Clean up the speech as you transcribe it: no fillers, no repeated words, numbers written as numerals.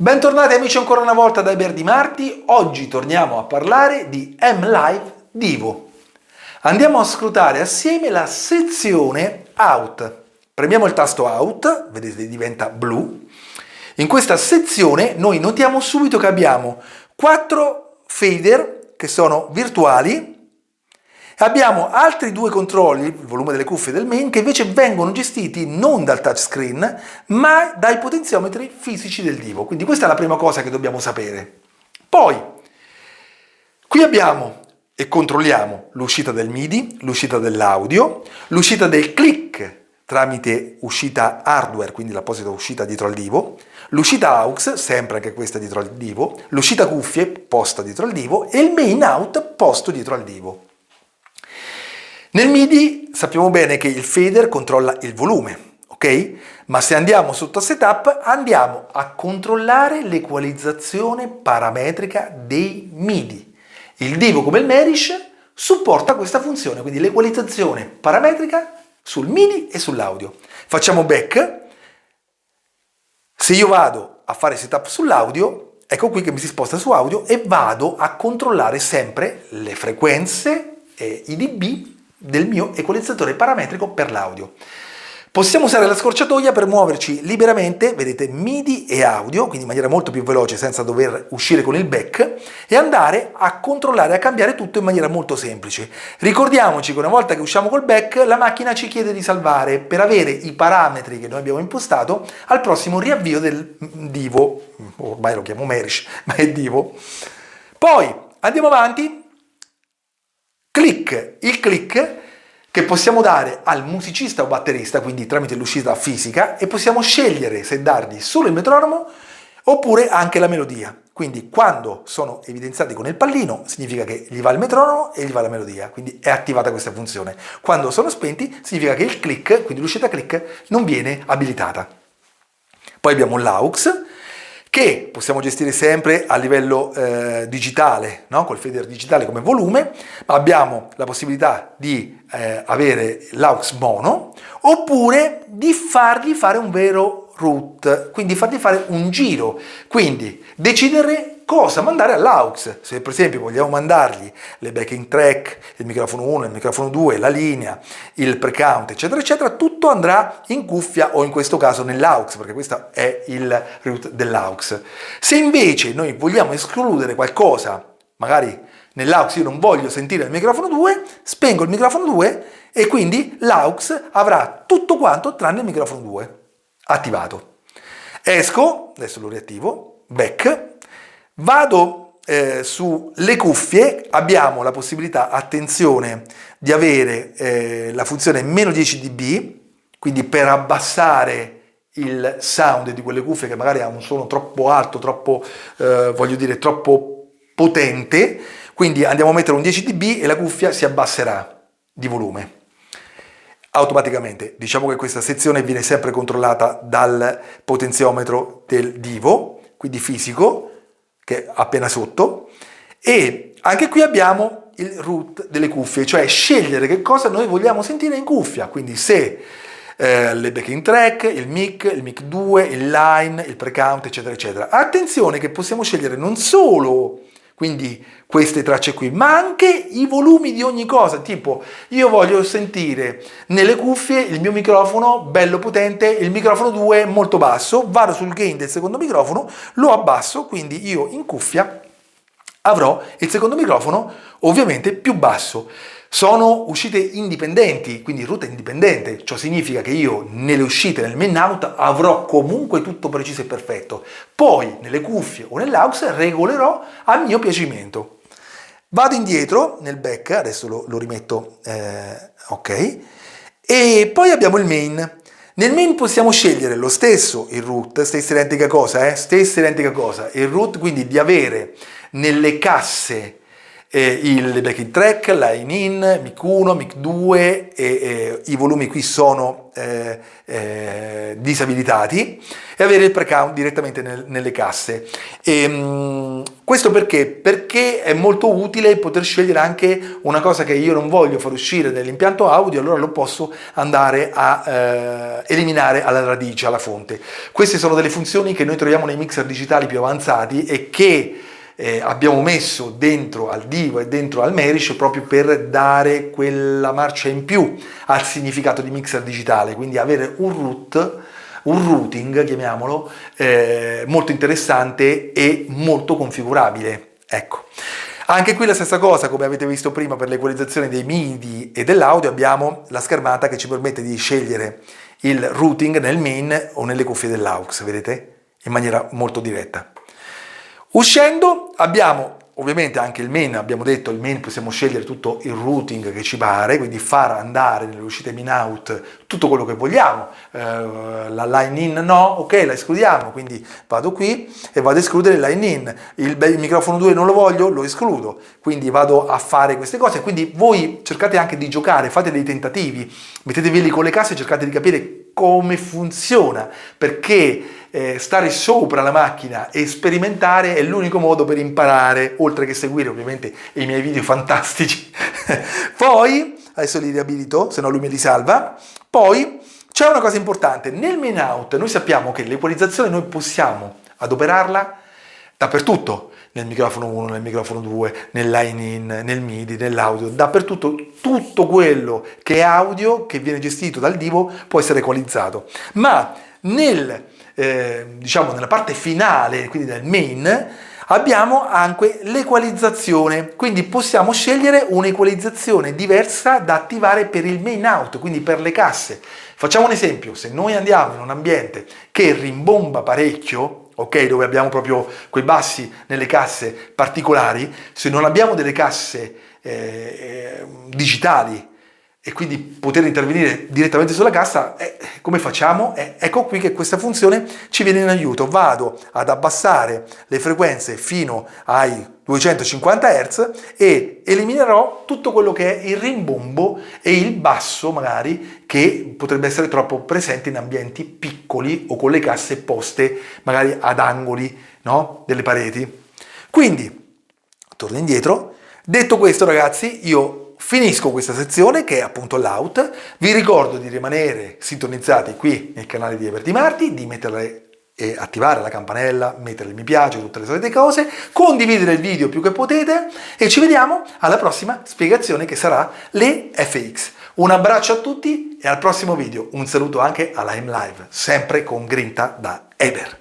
Bentornati amici ancora una volta da Iber Di Marti. Oggi torniamo a parlare di M-Live Divo. Andiamo a scrutare assieme la sezione Out. Premiamo il tasto Out, vedete diventa blu. In questa sezione noi notiamo subito che abbiamo 4 fader che sono virtuali. Abbiamo altri 2 controlli, il volume delle cuffie e del main, che invece vengono gestiti non dal touchscreen, ma dai potenziometri fisici del Divo. Quindi questa è la prima cosa che dobbiamo sapere. Poi, qui abbiamo e controlliamo l'uscita del MIDI, l'uscita dell'audio, l'uscita del click tramite uscita hardware, quindi l'apposita uscita dietro al Divo, l'uscita AUX, sempre anche questa dietro al Divo, l'uscita cuffie posta dietro al Divo e il main out posto dietro al Divo. Nel MIDI sappiamo bene che il fader controlla il volume, ok? Ma se andiamo sotto a setup andiamo a controllare l'equalizzazione parametrica dei MIDI. Il Divo come il Merish supporta questa funzione, quindi l'equalizzazione parametrica sul MIDI e sull'audio. Facciamo back. Se io vado a fare setup sull'audio, ecco qui che mi si sposta su audio e vado a controllare sempre le frequenze e i dB del mio equalizzatore parametrico per l'audio. Possiamo usare la scorciatoia per muoverci liberamente, vedete, MIDI e audio, quindi in maniera molto più veloce senza dover uscire con il back, e andare a controllare, a cambiare tutto in maniera molto semplice. Ricordiamoci che una volta che usciamo col back, la macchina ci chiede di salvare per avere i parametri che noi abbiamo impostato al prossimo riavvio del Divo, ormai lo chiamo Merish, ma è Divo. Poi andiamo avanti. Il click che possiamo dare al musicista o batterista, quindi tramite l'uscita fisica, e possiamo scegliere se dargli solo il metronomo oppure anche la melodia. Quindi quando sono evidenziati con il pallino significa che gli va il metronomo e gli va la melodia, quindi è attivata questa funzione. Quando sono spenti significa che il click, quindi l'uscita click, non viene abilitata. Poi abbiamo l'aux, che possiamo gestire sempre a livello digitale, no? Col fader digitale come volume, ma abbiamo la possibilità di avere l'aux mono, oppure di fargli fare un vero root, quindi fargli fare un giro, quindi decidere cosa mandare all'aux. Se per esempio vogliamo mandargli le backing track, il microfono 1, il microfono 2, la linea, il precount, eccetera, eccetera, tutto andrà in cuffia o in questo caso nell'aux, perché questo è il root dell'aux. Se invece noi vogliamo escludere qualcosa, magari nell'aux io non voglio sentire il microfono 2, spengo il microfono 2 e quindi l'aux avrà tutto quanto tranne il microfono 2 attivato. Esco, adesso lo riattivo, back, vado sulle cuffie, abbiamo la possibilità, attenzione, di avere la funzione meno 10 dB, quindi per abbassare il sound di quelle cuffie che magari ha un suono troppo alto, troppo, troppo potente, quindi andiamo a mettere un 10 dB e la cuffia si abbasserà di volume automaticamente. Diciamo che questa sezione viene sempre controllata dal potenziometro del Divo, quindi fisico, che è appena sotto, e anche qui abbiamo il root delle cuffie, cioè scegliere che cosa noi vogliamo sentire in cuffia, quindi se le backing track, il mic 2, il line, il precount, eccetera, eccetera. Attenzione che possiamo scegliere non solo quindi queste tracce qui, ma anche i volumi di ogni cosa, tipo io voglio sentire nelle cuffie il mio microfono bello potente, il microfono 2 molto basso, vado sul gain del secondo microfono, lo abbasso, quindi io in cuffia avrò il secondo microfono ovviamente più basso. Sono uscite indipendenti, quindi root indipendente, ciò significa che io nelle uscite, nel main out, avrò comunque tutto preciso e perfetto. Poi nelle cuffie o nell'aux regolerò a mio piacimento. Vado indietro nel back, adesso lo rimetto, ok, e poi abbiamo il main. Nel main possiamo scegliere lo stesso, il root, stessa identica cosa, il root, quindi di avere nelle casse il backing track, line in, mic 1, mic 2 e i volumi qui sono disabilitati, e avere il pre-count direttamente nelle casse. Questo perché? Perché è molto utile poter scegliere anche una cosa che io non voglio far uscire dall'impianto audio, allora lo posso andare a eliminare alla radice, alla fonte. Queste sono delle funzioni che noi troviamo nei mixer digitali più avanzati e che abbiamo messo dentro al Divo e dentro al Merish proprio per dare quella marcia in più al significato di mixer digitale, quindi avere un routing, chiamiamolo, molto interessante e molto configurabile. Ecco. Anche qui la stessa cosa, come avete visto prima per l'equalizzazione dei MIDI e dell'audio, abbiamo la schermata che ci permette di scegliere il routing nel main o nelle cuffie dell'aux, vedete? In maniera molto diretta. Uscendo abbiamo ovviamente anche il main, abbiamo detto il main possiamo scegliere tutto il routing che ci pare, quindi far andare nelle uscite min out tutto quello che vogliamo, la line in no, ok, la escludiamo, quindi vado qui e vado a escludere il line in, il microfono 2 non lo voglio, lo escludo, quindi vado a fare queste cose, quindi voi cercate anche di giocare, fate dei tentativi, mettetevi lì con le casse e cercate di capire come funziona, perché stare sopra la macchina e sperimentare è l'unico modo per imparare, oltre che seguire ovviamente i miei video fantastici. Poi, adesso li riabilito, se no lui me li salva. Poi c'è una cosa importante, nel main out noi sappiamo che l'equalizzazione noi possiamo adoperarla dappertutto, nel microfono 1, nel microfono 2, nel line in, nel MIDI, nell'audio, dappertutto, tutto quello che è audio, che viene gestito dal Divo, può essere equalizzato. Ma diciamo nella parte finale, quindi nel main, abbiamo anche l'equalizzazione, quindi possiamo scegliere un'equalizzazione diversa da attivare per il main out, quindi per le casse. Facciamo un esempio, se noi andiamo in un ambiente che rimbomba parecchio, ok, dove abbiamo proprio quei bassi nelle casse particolari, se non abbiamo delle casse digitali e quindi poter intervenire direttamente sulla cassa, come facciamo? Ecco qui che questa funzione ci viene in aiuto. Vado ad abbassare le frequenze fino ai 250 Hz e eliminerò tutto quello che è il rimbombo e il basso magari che potrebbe essere troppo presente in ambienti piccoli o con le casse poste magari ad angoli, no? Delle pareti. Quindi torno indietro. Detto questo, ragazzi, io finisco questa sezione che è appunto l'out. Vi ricordo di rimanere sintonizzati qui nel canale di Everty Marti, di mettere e attivare la campanella, mettere il mi piace, tutte le solite cose, condividere il video più che potete e ci vediamo alla prossima spiegazione che sarà le FX. Un abbraccio a tutti e al prossimo video. Un saluto anche alla M Live, sempre con grinta da Eber.